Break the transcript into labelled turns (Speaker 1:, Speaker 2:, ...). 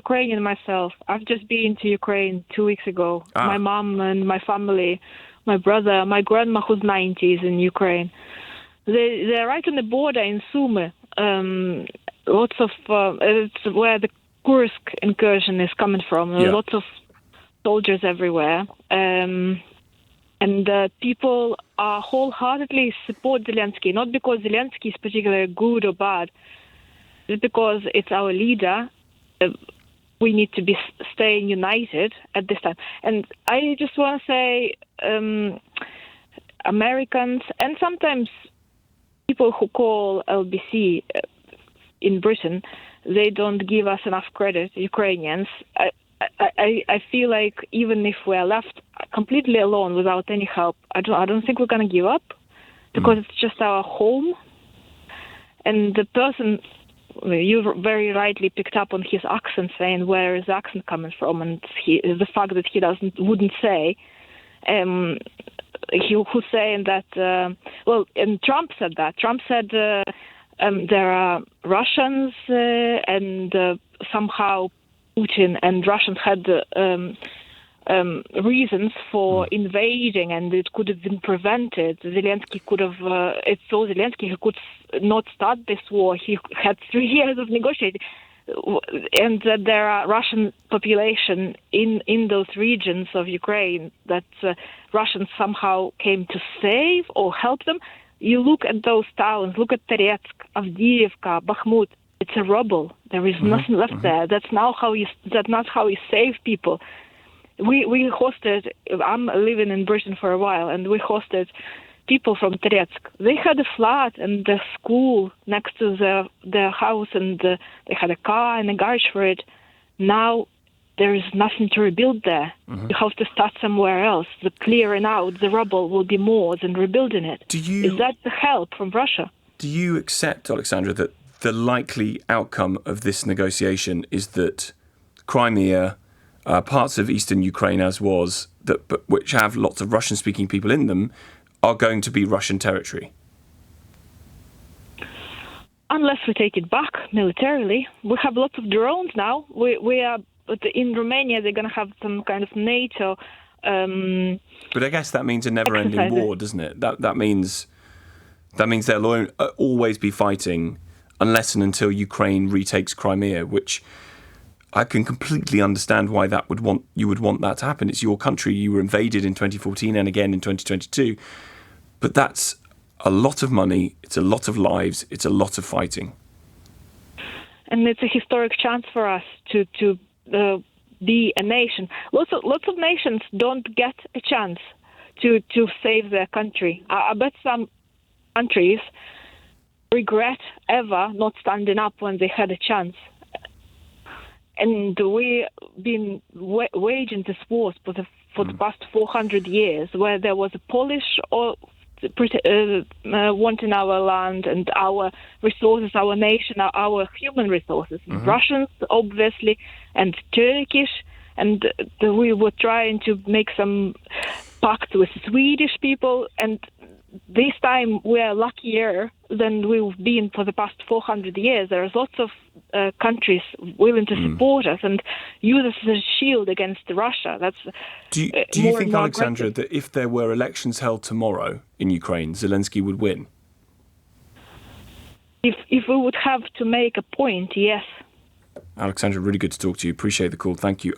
Speaker 1: Ukrainian myself. I've just been to Ukraine 2 weeks ago. My mom and my family, my brother, my grandma who's 90 is in Ukraine. They're right on the border in Sumy. Lots of it's where the Kursk incursion is coming from.
Speaker 2: Yeah.
Speaker 1: Lots of soldiers everywhere. And people are wholeheartedly support Zelenskyy, not because Zelenskyy is particularly good or bad, just because it's our leader. We need to be staying united at this time. And I just want to say Americans and sometimes people who call LBC in Britain, they don't give us enough credit, Ukrainians. I feel like even if we're left completely alone without any help, I don't think we're going to give up because it's just our home. And the person, you very rightly picked up on his accent, saying where is the accent coming from, and the fact that he wouldn't say. He was saying that, and Trump said that. Trump said there are Russians and somehow Putin and Russians had reasons for invading, and it could have been prevented. Zelenskyy could have. It's so Zelenskyy who could not start this war. He had 3 years of negotiating, and that there are Russian population in those regions of Ukraine that Russians somehow came to save or help them. You look at those towns. Look at Toretsk, Avdiivka, Bakhmut. It's a rubble. There is nothing left there. That's not how you save people. We hosted. I'm living in Britain for a while, and we hosted people from Toretsk. They had a flat and a school next to their house, and they had a car and a garage for it. Now there is nothing to rebuild there. You have to start somewhere else. The clearing out the rubble will be more than rebuilding it. Is that the help from Russia?
Speaker 2: Do you accept, Oleksandra, that the likely outcome of this negotiation is that Crimea, parts of eastern Ukraine as was, which have lots of Russian-speaking people in them, are going to be Russian territory?
Speaker 1: Unless we take it back militarily. We have lots of drones now. We are in Romania. They're going to have some kind of NATO.
Speaker 2: But I guess that means a never-ending war, doesn't it? That means they'll always be fighting unless and until Ukraine retakes Crimea, which I can completely understand why you would want that to happen. It's your country. You were invaded in 2014 and again in 2022. But that's a lot of money. It's a lot of lives. It's a lot of fighting.
Speaker 1: And it's a historic chance for us to be a nation. Lots of nations don't get a chance to save their country. I bet some countries regret ever not standing up when they had a chance. And we've been waging this war for the past 400 years, where there was a Polish wanting our land and our resources, our nation, our human resources. Russians, obviously, and Turkish. And we were trying to make some pact with Swedish people. And this time we are luckier than we've been for the past 400 years. There's lots of countries willing to support us and use us as a shield against Russia. That's
Speaker 2: do you think, Oleksandra, that if there were elections held tomorrow in Ukraine, Zelenskyy would win?
Speaker 1: If we would have to make a point, yes.
Speaker 2: Oleksandra, really good to talk to you. Appreciate the call. Thank you.